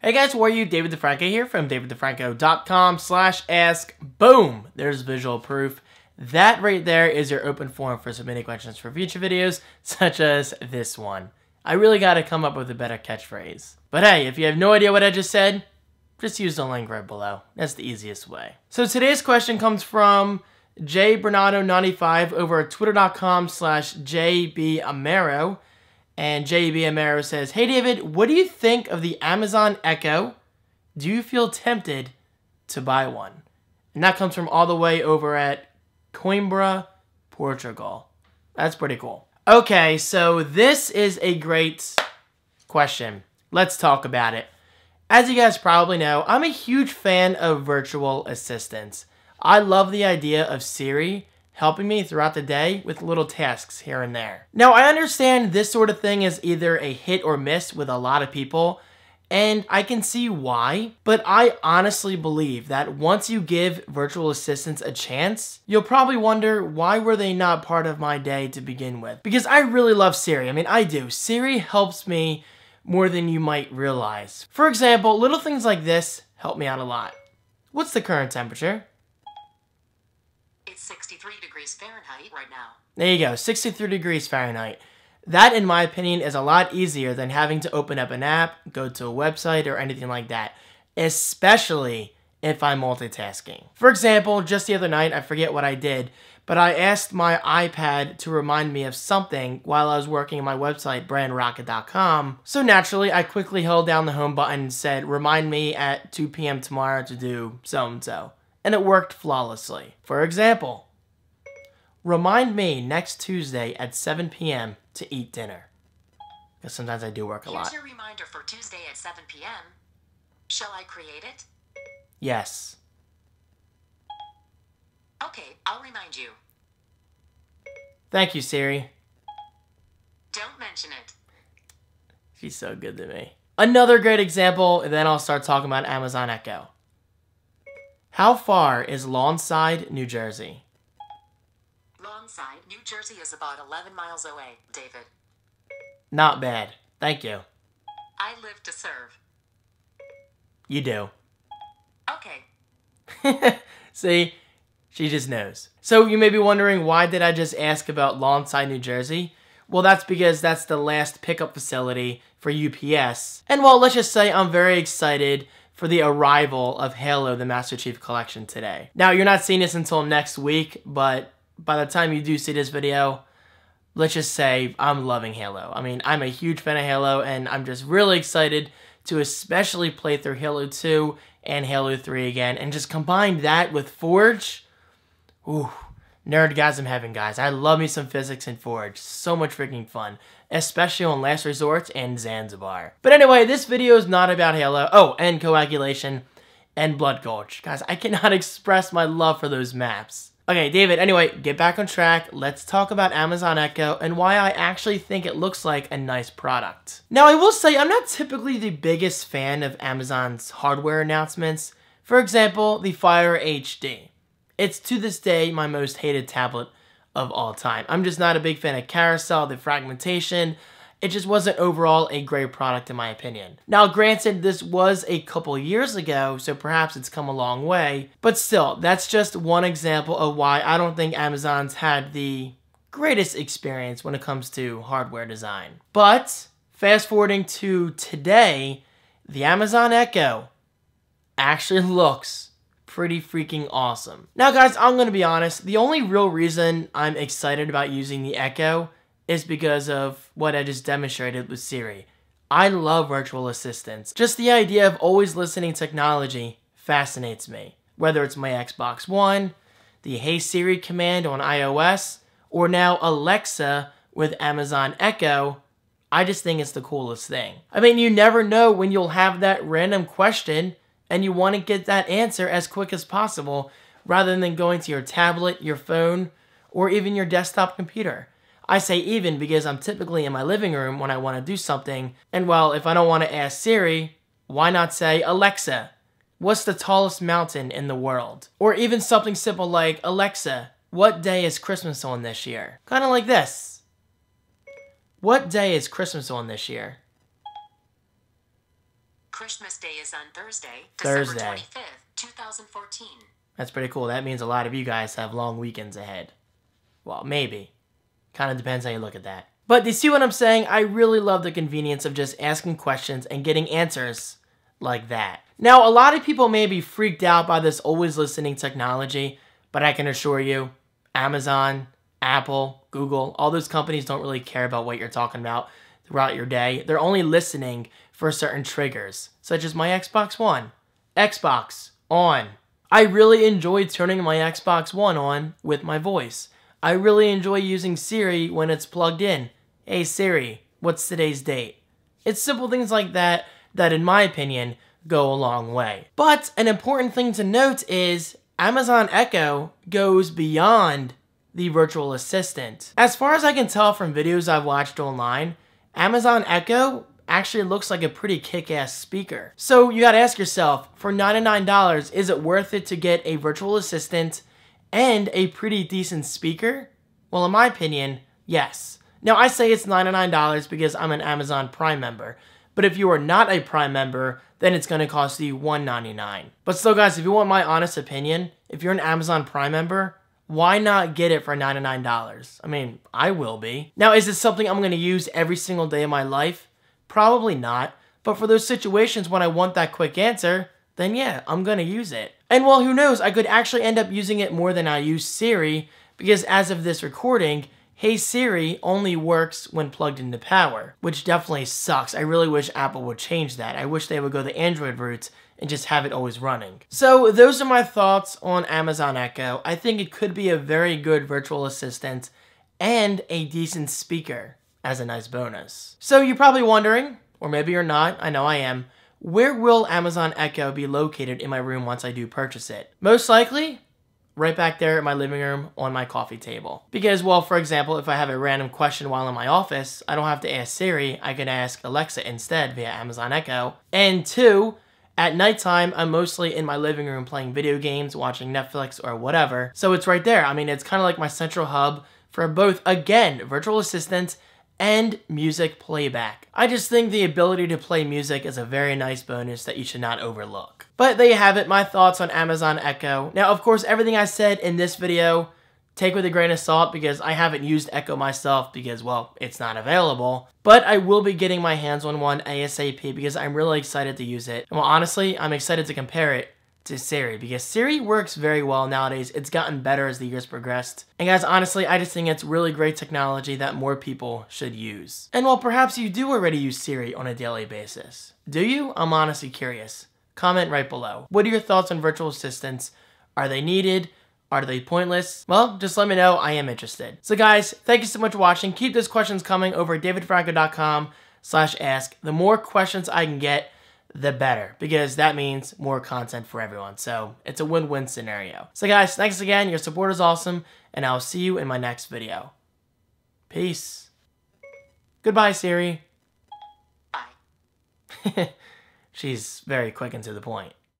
Hey guys, how are you? David DeFranco here from daviddefranco.com/ask. Boom! There's visual proof. That right there is your open forum for submitting questions for future videos, such as this one. I really gotta come up with a better catchphrase. But hey, if you have no idea what I just said, just use the link right below. That's the easiest way. So today's question comes from jbernardo95 over at twitter.com/jbamaro. And JB Amaro says, "Hey David, what do you think of the Amazon Echo? Do you feel tempted to buy one?" And that comes from all the way over at Coimbra, Portugal. That's pretty cool. Okay, so this is a great question. Let's talk about it. As you guys probably know, I'm a huge fan of virtual assistants. I love the idea of Siri helping me throughout the day with little tasks here and there. Now, I understand this sort of thing is either a hit or miss with a lot of people, and I can see why, but I honestly believe that once you give virtual assistants a chance, you'll probably wonder, why were they not part of my day to begin with? Because I really love Siri. I mean, I do. Siri helps me more than you might realize. For example, little things like this help me out a lot. What's the current temperature? 63 degrees Fahrenheit right now. There you go, 63 degrees Fahrenheit. That, in my opinion, is a lot easier than having to open up an app, go to a website, or anything like that, especially if I'm multitasking. For example, just the other night, I forget what I did, but I asked my iPad to remind me of something while I was working on my website, brandrocket.com. So naturally, I quickly held down the home button and said, "Remind me at 2 p.m. tomorrow to do so-and-so." And it worked flawlessly. For example, remind me next Tuesday at 7 p.m. to eat dinner. Because sometimes I do work a lot. Here's your reminder for Tuesday at 7 p.m. Shall I create it? Yes. Okay, I'll remind you. Thank you, Siri. Don't mention it. She's so good to me. Another great example, and then I'll start talking about Amazon Echo. How far is Lawnside, New Jersey? Lawnside, New Jersey is about 11 miles away, David. Not bad. Thank you. I live to serve. You do. Okay. See? She just knows. So you may be wondering, why did I just ask about Lawnside, New Jersey? Well, that's because that's the last pickup facility for UPS. And well, let's just say I'm very excited for the arrival of Halo, the Master Chief Collection today. Now, you're not seeing this until next week, but by the time you do see this video, let's just say I'm loving Halo. I mean, I'm a huge fan of Halo, and I'm just really excited to especially play through Halo 2 and Halo 3 again, and just combine that with Forge. Ooh, nerdgasm heaven, guys. I love me some physics in Forge. So much freaking fun. Especially on Last Resort and Zanzibar. But anyway, this video is not about Halo. Oh, and Coagulation and Blood Gulch. Guys, I cannot express my love for those maps. Okay, David, anyway, get back on track. Let's talk about Amazon Echo and why I actually think it looks like a nice product. Now, I will say I'm not typically the biggest fan of Amazon's hardware announcements. For example, the Fire HD. It's to this day my most hated tablet of all time. I'm just not a big fan of Carousel, the fragmentation. It just wasn't overall a great product in my opinion. Now granted, this was a couple years ago, so perhaps it's come a long way, but still, that's just one example of why I don't think Amazon's had the greatest experience when it comes to hardware design. But fast forwarding to today, the Amazon Echo actually looks pretty freaking awesome. Now guys, I'm gonna be honest, the only real reason I'm excited about using the Echo is because of what I just demonstrated with Siri. I love virtual assistants. Just the idea of always listening to technology fascinates me. Whether it's my Xbox One, the Hey Siri command on iOS, or now Alexa with Amazon Echo, I just think it's the coolest thing. I mean, you never know when you'll have that random question and you want to get that answer as quick as possible rather than going to your tablet, your phone, or even your desktop computer. I say even because I'm typically in my living room when I want to do something, and well, if I don't want to ask Siri, why not say, "Alexa, what's the tallest mountain in the world?" Or even something simple like, "Alexa, what day is Christmas on this year?" Kind of like this. What day is Christmas on this year? Christmas Day is on Thursday, Thursday. December 25th, 2014. That's pretty cool. That means a lot of you guys have long weekends ahead. Well, maybe. Kind of depends how you look at that. But do you see what I'm saying? I really love the convenience of just asking questions and getting answers like that. Now, a lot of people may be freaked out by this always listening technology, but I can assure you, Amazon, Apple, Google, all those companies don't really care about what you're talking about throughout your day. They're only listening for certain triggers, such as my Xbox One. Xbox on. I really enjoy turning my Xbox One on with my voice. I really enjoy using Siri when it's plugged in. Hey Siri, what's today's date? It's simple things like that that, in my opinion, go a long way. But an important thing to note is Amazon Echo goes beyond the virtual assistant. As far as I can tell from videos I've watched online, Amazon Echo actually looks like a pretty kick-ass speaker. So you gotta ask yourself, for $99, is it worth it to get a virtual assistant and a pretty decent speaker? Well, in my opinion, yes. Now, I say it's $99 because I'm an Amazon Prime member, but if you are not a Prime member, then it's going to cost you $199. But still, guys, if you want my honest opinion, if you're an Amazon Prime member, why not get it for $99? I mean, I will be. Now, is this something I'm going to use every single day of my life? Probably not, but for those situations when I want that quick answer, then yeah, I'm going to use it. And well, who knows, I could actually end up using it more than I use Siri, because as of this recording, Hey Siri only works when plugged into power, which definitely sucks. I really wish Apple would change that. I wish they would go the Android route and just have it always running. So those are my thoughts on Amazon Echo. I think it could be a very good virtual assistant and a decent speaker as a nice bonus. So you're probably wondering, or maybe you're not, I know I am, where will Amazon Echo be located in my room once I do purchase it? Most likely, right back there in my living room on my coffee table. Because, well, for example, if I have a random question while in my office, I don't have to ask Siri, I can ask Alexa instead via Amazon Echo. And two, at nighttime, I'm mostly in my living room playing video games, watching Netflix or whatever. So it's right there. I mean, it's kind of like my central hub for both, again, virtual assistant and music playback. I just think the ability to play music is a very nice bonus that you should not overlook. But there you have it, my thoughts on Amazon Echo. Now, of course, everything I said in this video, take with a grain of salt because I haven't used Echo myself because, well, it's not available. But I will be getting my hands on one ASAP because I'm really excited to use it. And well, honestly, I'm excited to compare it to Siri because Siri works very well nowadays. It's gotten better as the years progressed. And guys, honestly, I just think it's really great technology that more people should use. And while perhaps you do already use Siri on a daily basis, do you? I'm honestly curious. Comment right below. What are your thoughts on virtual assistants? Are they needed? Are they pointless? Well, just let me know. I am interested. So guys, thank you so much for watching. Keep those questions coming over at davidfranco.com/ask. The more questions I can get, the better, because that means more content for everyone. So it's a win-win scenario. So guys, thanks again. Your support is awesome, and I'll see you in my next video. Peace. Goodbye, Siri. Bye. She's very quick and to the point.